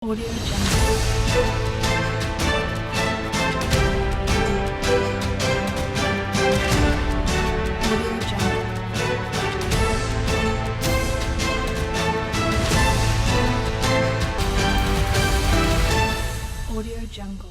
Audio Jungle. Audio Jungle. Audio Jungle.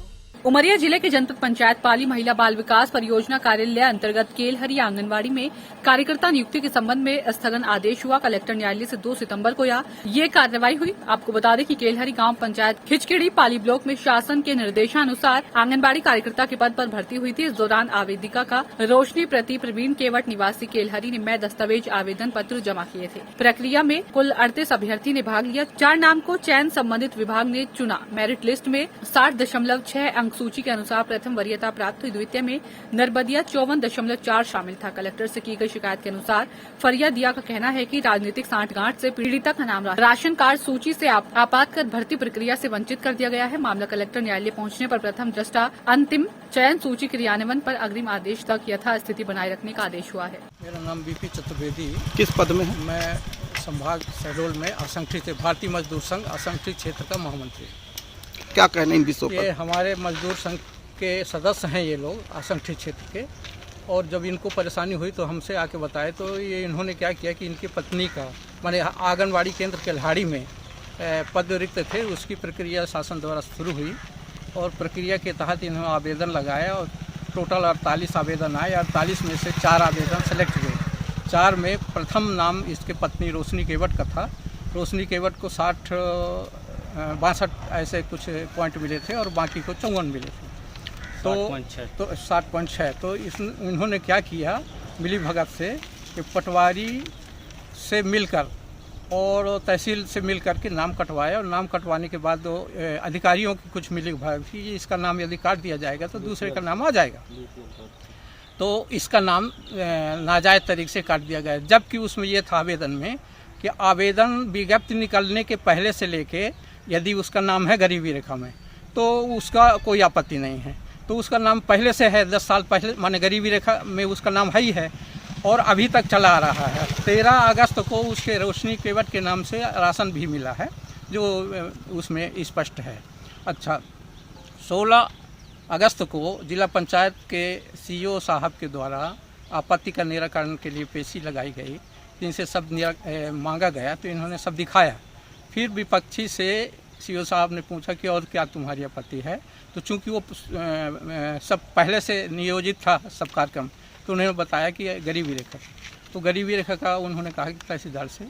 Umaria जिले के जनपद पंचायत पाली महिला बाल विकास परियोजना कार्यालय अंतर्गत केलहरी आंगनबाड़ी में कार्यकर्ता नियुक्ति के संबंध में स्थगन आदेश हुआ। कलेक्टर न्यायालय से 2 सितंबर को ये कार्रवाई हुई। आपको बता दें कि केलहरी गांव पंचायत खिचकेड़ी पाली ब्लॉक में शासन के निर्देशानुसार आंगनबाड़ी कार्यकर्ता के पद पर भर्ती हुई थी। इस दौरान आवेदिका का रोशनी प्रति प्रवीण केवट निवासी केलहरी ने मैं दस्तावेज आवेदन पत्र जमा किए थे। प्रक्रिया में कुल 38 अभ्यर्थी ने भाग लिया। 4 नाम को चयन संबंधित विभाग ने चुना। मेरिट लिस्ट में 60.6 अंक सूची के अनुसार प्रथम वरीयता प्राप्त हुई। द्वितीय में नरबदिया 54.4 शामिल था। कलेक्टर से की गई शिकायत के अनुसार फरियादिया का कहना है कि राजनीतिक सांठगांठ से पीड़िता का नाम राशन कार्ड सूची से आपातकर भर्ती प्रक्रिया से वंचित कर दिया गया है। मामला कलेक्टर न्यायालय पहुंचने पर प्रथम दृष्टा अंतिम चयन सूची क्रियान्वयन पर अग्रिम आदेश तक यथास्थिति बनाए रखने का आदेश हुआ है। मेरा नाम बीपी चतुर्वेदी। किस पद में है? मैं संभाग शहडोल में असंगठित भारतीय मजदूर संघ असंगठित क्षेत्र का महामंत्री। क्या कहना इन विषयों ये पर? हमारे मजदूर संघ के सदस्य हैं ये लोग असंगठित क्षेत्र के, और जब इनको परेशानी हुई तो हमसे आके बताए तो ये इन्होंने क्या किया कि इनकी पत्नी का माने आंगनबाड़ी केंद्र केल्हाड़ी में पद रिक्त थे, उसकी प्रक्रिया शासन द्वारा शुरू हुई और प्रक्रिया के तहत इन्होंने आवेदन लगाया और टोटल 48 आवेदन आए। 48 में से 4 आवेदन सेलेक्ट हुए। 4 में प्रथम नाम इसके पत्नी रोशनी केवट का था। रोशनी केवट को 62 ऐसे कुछ पॉइंट मिले थे और बाकी को 54 मिले थे। तो 60.6। तो इन्होंने क्या किया मिली भगत से कि पटवारी से मिलकर और तहसील से मिलकर के नाम कटवाया और नाम कटवाने के बाद अधिकारियों की कुछ मिली भगत थी। इसका नाम यदि काट दिया जाएगा तो दूसरे का नाम आ जाएगा, तो इसका नाम नाजायज तरीके से काट दिया गया। जबकि उसमें यह था आवेदन में कि आवेदन विज्ञप्ति निकलने के पहले से लेके यदि उसका नाम है गरीबी रेखा में तो उसका कोई आपत्ति नहीं है। तो उसका नाम पहले से है, 10 साल पहले माने गरीबी रेखा में उसका नाम है ही है और अभी तक चला आ रहा है। 13 अगस्त को उसके रोशनी केवट के नाम से राशन भी मिला है जो उसमें स्पष्ट है। अच्छा, 16 अगस्त को जिला पंचायत के सीईओ साहब के द्वारा आपत्ति का निराकरण के लिए पेशी लगाई गई, जिनसे सब मांगा गया तो इन्होंने सब दिखाया। फिर विपक्षी से सीईओ साहब ने पूछा कि और क्या तुम्हारी आपत्ति है, तो चूंकि वो सब पहले से नियोजित था सब कार्यक्रम, तो उन्होंने बताया कि गरीबी रेखा। तो गरीबी रेखा का उन्होंने कहा कि तहसीलदार से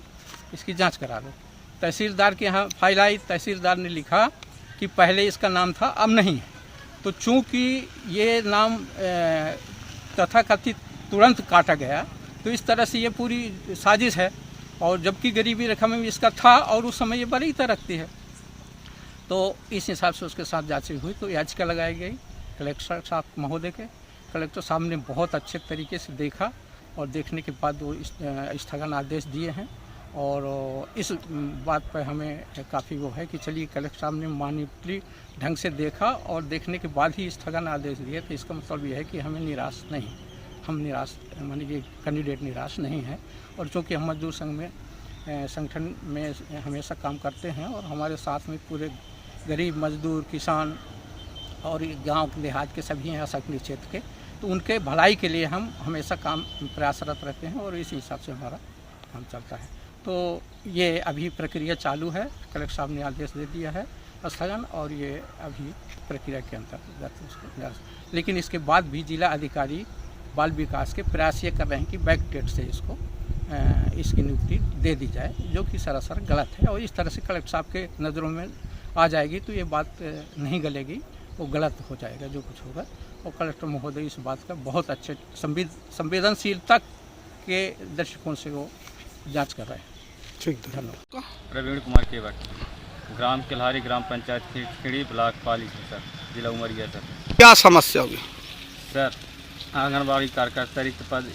इसकी जांच करा लो। तहसीलदार के यहाँ फाइल आई। तहसीलदार ने लिखा कि पहले इसका नाम था अब नहीं है। तो चूंकि ये नाम तथाकथित तुरंत काटा गया तो इस तरह से ये पूरी साजिश है, और जबकि गरीबी रेखा में भी इसका था और उस समय ये वरीयता रखती है। तो इस हिसाब से उसके साथ जांच हुई तो याचिका लगाई गई कलेक्टर साहब महोदय के। कलेक्टर साहब ने बहुत अच्छे तरीके से देखा और देखने के बाद वो स्थगन आदेश दिए हैं, और इस बात पर हमें काफ़ी वो है कि चलिए कलेक्टर साहब ने मानवीय ढंग से देखा और देखने के बाद ही स्थगन आदेश दिए। तो इसका मतलब ये है कि हमें निराश नहीं, हम निराश मानी ये कैंडिडेट निराश नहीं है। और चूँकि हम मजदूर संघ में संगठन में हमेशा काम करते हैं और हमारे साथ में पूरे गरीब मजदूर किसान और गांव देहात के सभी हैं असंगठित क्षेत्र के, तो उनके भलाई के लिए हम हमेशा काम प्रयासरत रहते हैं और इस हिसाब से हमारा काम चलता है। तो ये अभी प्रक्रिया चालू है। कलेक्टर साहब ने आदेश दे दिया है स्थगन, और ये अभी प्रक्रिया के अंतर्गत उसको, लेकिन इसके बाद भी जिला अधिकारी बाल विकास के प्रयास ये कर रहे हैं कि बैक डेट से इसकी नियुक्ति दे दी जाए, जो कि सरासर गलत है। और इस तरह से कलेक्टर साहब के नज़रों में आ जाएगी तो ये बात नहीं गलेगी, वो गलत हो जाएगा जो कुछ होगा। और कलेक्टर महोदय इस बात का बहुत अच्छे संवेदनशीलता के दृष्टिकोण से वो जांच कर रहे हैं। ठीक, धन्यवाद। प्रवीण कुमार केवट, ग्राम केल्हारी, ग्राम पंचायत खिचकेड़ी, ब्लॉक पाली से सर, जिला उमरिया सर। क्या समस्या होगी? सर, आंगनबाड़ी कार्यकर्ता रिक्त पद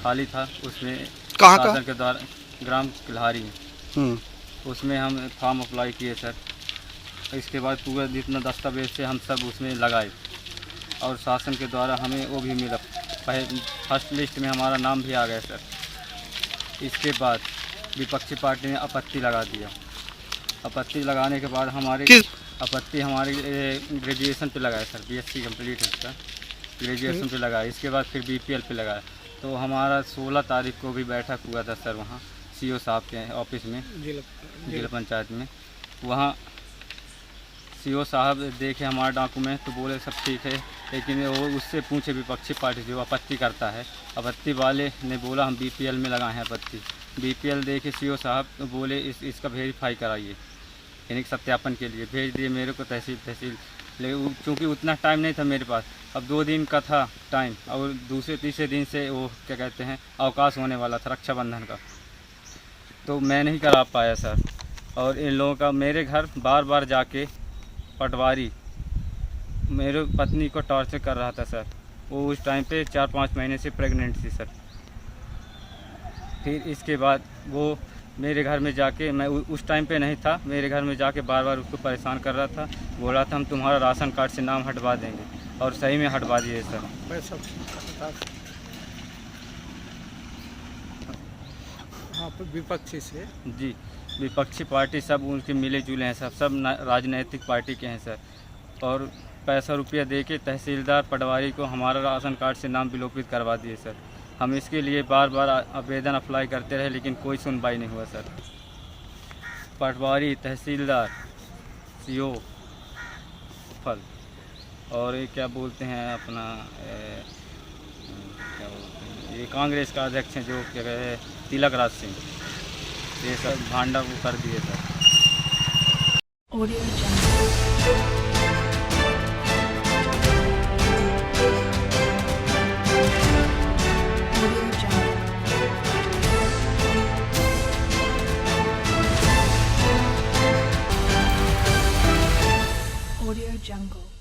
खाली था, उसमें कहाँ शासन के द्वारा ग्राम केल्हारी उसमें हम फॉर्म अप्लाई किए सर। इसके बाद पूरा जितना दस्तावेज से हम सब उसमें लगाए और शासन के द्वारा हमें वो भी मिला। फर्स्ट लिस्ट में हमारा नाम भी आ गया सर। इसके बाद विपक्षी पार्टी ने आपत्ति लगा दिया आपत्ति लगाने के बाद हमारे किस आपत्ति हमारे ग्रेजुएशन पे लगाया सर, बीएससी कंप्लीट है उसका, ग्रेजुएशन पे लगाया। इसके बाद फिर बीपीएल पे लगाया। तो हमारा 16 तारीख को भी बैठक हुआ था सर वहाँ सीओ साहब के ऑफिस में, जिला पंचायत में। वहाँ सीओ साहब देखे हमारा डॉक्यूमेंट तो बोले सब ठीक है, लेकिन वो उससे पूछे विपक्षी पार्टी जो आपत्ति करता है, आपत्ति वाले ने बोला हम बीपीएल में लगाए हैं आपत्ति। बीपीएल देखे सीओ साहब तो बोले इसका वेरीफाई कराइए, यानी सत्यापन के लिए भेज दिए मेरे को तहसील। लेकिन चूँकि उतना टाइम नहीं था मेरे पास, अब 2 दिन का था टाइम और दूसरे तीसरे दिन से वो क्या कहते हैं अवकाश होने वाला था रक्षाबंधन का, तो मैं नहीं करा पाया सर। और इन लोगों का मेरे घर बार बार जाके पटवारी मेरे पत्नी को टॉर्चर कर रहा था सर। वो उस टाइम पे 4-5 महीने से प्रेग्नेंट थी सर। फिर इसके बाद वो मेरे घर में जाके, मैं उस टाइम पे नहीं था, मेरे घर में जाके बार बार उसको परेशान कर रहा था, बोला था हम तुम्हारा राशन कार्ड से नाम हटवा देंगे, और सही में हटवा दिए सर। हाँ, विपक्षी से जी, विपक्षी पार्टी सब उनके मिले जुले हैं सब राजनीतिक पार्टी के हैं सर। और पैसा रुपया दे के तहसीलदार पटवारी को हमारा राशन कार्ड से नाम विलोपित करवा दिए सर। हम इसके लिए बार बार आवेदन अप्लाई करते रहे, लेकिन कोई सुनवाई नहीं हुआ सर। पटवारी, तहसीलदार, सीओ फल और ये क्या बोलते हैं अपना क्या बोलते हैं, ये कांग्रेस का अध्यक्ष हैं जो क्या कहते हैं तिलक राज सिंह, ये सब भांडा वो कर दिए sir. Audio Jungle. Audio Jungle.